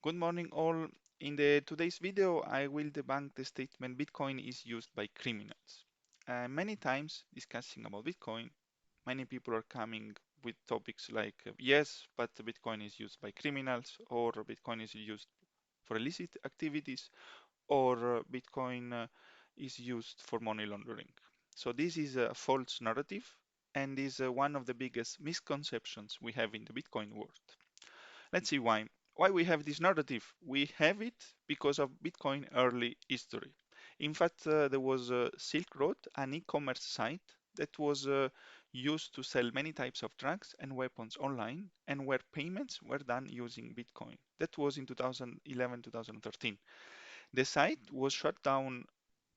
Good morning all. In the today's video, I will debunk the statement Bitcoin is used by criminals. Many times discussing about Bitcoin, many people are coming with topics like yes, but Bitcoin is used by criminals, or Bitcoin is used for illicit activities, or Bitcoin is used for money laundering. So this is a false narrative and is one of the biggest misconceptions we have in the Bitcoin world. Let's see why. Why we have this narrative? We have it because of Bitcoin early history. In fact, there was a Silk Road, an e-commerce site that was used to sell many types of drugs and weapons online, and where payments were done using Bitcoin. That was in 2011, 2013. The site was shut down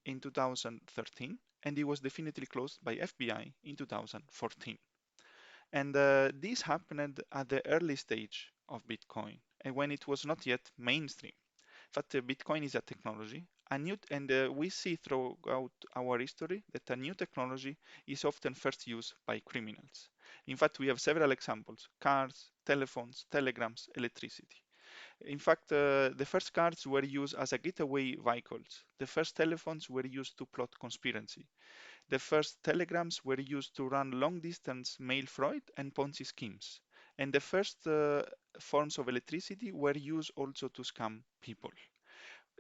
in 2013, and it was definitively closed by FBI in 2014. And this happened at the early stage of Bitcoin, and when it was not yet mainstream. But Bitcoin is a technology, and we see throughout our history that a new technology is often first used by criminals. In fact, we have several examples: cars, telephones, telegrams, electricity. In fact, the first cars were used as a getaway vehicles. The first telephones were used to plot conspiracy. The first telegrams were used to run long-distance mail fraud and Ponzi schemes. And the first forms of electricity were used also to scam people.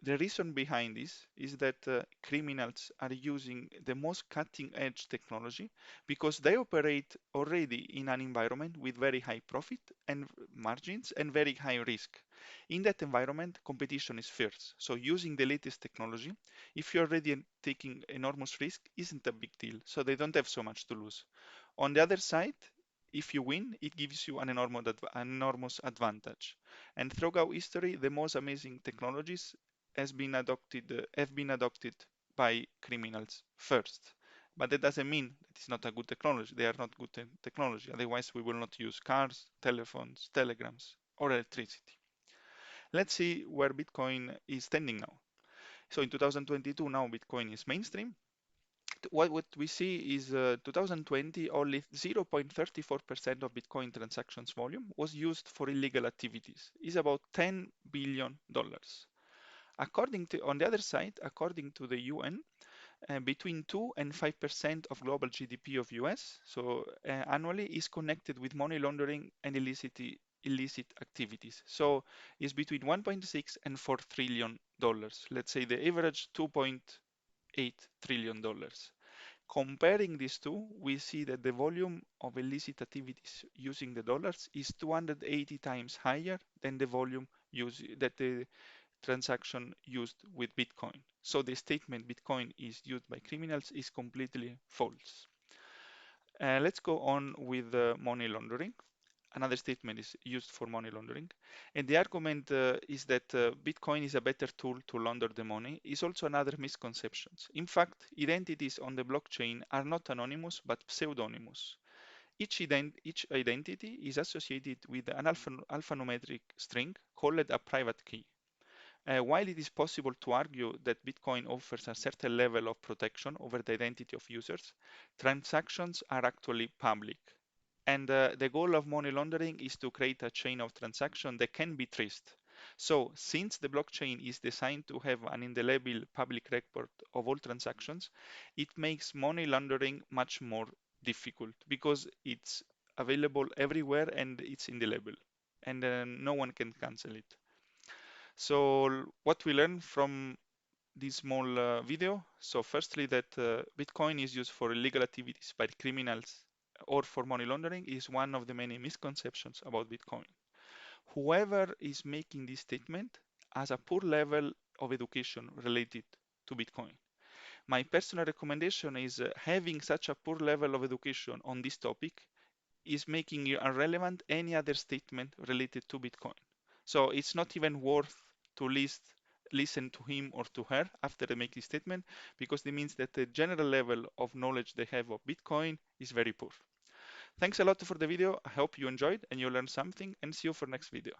The reason behind this is that criminals are using the most cutting edge technology because they operate already in an environment with very high profit and margins and very high risk. In that environment, competition is fierce. So using the latest technology, if you're already taking enormous risk, isn't a big deal. So they don't have so much to lose. On the other side, if you win, it gives you an enormous advantage. And throughout history, the most amazing technologies have been adopted by criminals first. But that doesn't mean that it's not a good technology. They are not good technology. Otherwise, we will not use cars, telephones, telegrams, or electricity. Let's see where Bitcoin is standing now. So in 2022, now Bitcoin is mainstream. What we see is 2020, only 0.34% of Bitcoin transactions volume was used for illegal activities. It's about $10 billion. According to, on the other side, according to the UN, between 2 and 5% of global GDP of US, so annually, is connected with money laundering and illicit activities. So it's between 1.6 and 4 trillion dollars. Let's say the average 2.8 trillion dollars. Comparing these two, we see that the volume of illicit activities using the dollars is 280 times higher than the volume that the transaction used with Bitcoin. So the statement Bitcoin is used by criminals is completely false. Let's go on with money laundering. Another statement is used for money laundering. And the argument is that Bitcoin is a better tool to launder the money is also another misconception. In fact, identities on the blockchain are not anonymous but pseudonymous. Each identity is associated with an alphanumeric string called a private key. While it is possible to argue that Bitcoin offers a certain level of protection over the identity of users, transactions are actually public. And the goal of money laundering is to create a chain of transactions that can be traced. So, since the blockchain is designed to have an indelible public record of all transactions, it makes money laundering much more difficult because it's available everywhere and it's indelible, and no one can cancel it. So what we learned from this small video. So firstly, that Bitcoin is used for illegal activities by criminals or for money laundering is one of the many misconceptions about Bitcoin. Whoever is making this statement has a poor level of education related to Bitcoin. My personal recommendation is having such a poor level of education on this topic is making you irrelevant any other statement related to Bitcoin. So it's not even worth to listen to him or to her after they make this statement because it means that the general level of knowledge they have of Bitcoin is very poor. Thanks a lot for the video. I hope you enjoyed and you learned something and see you for next video.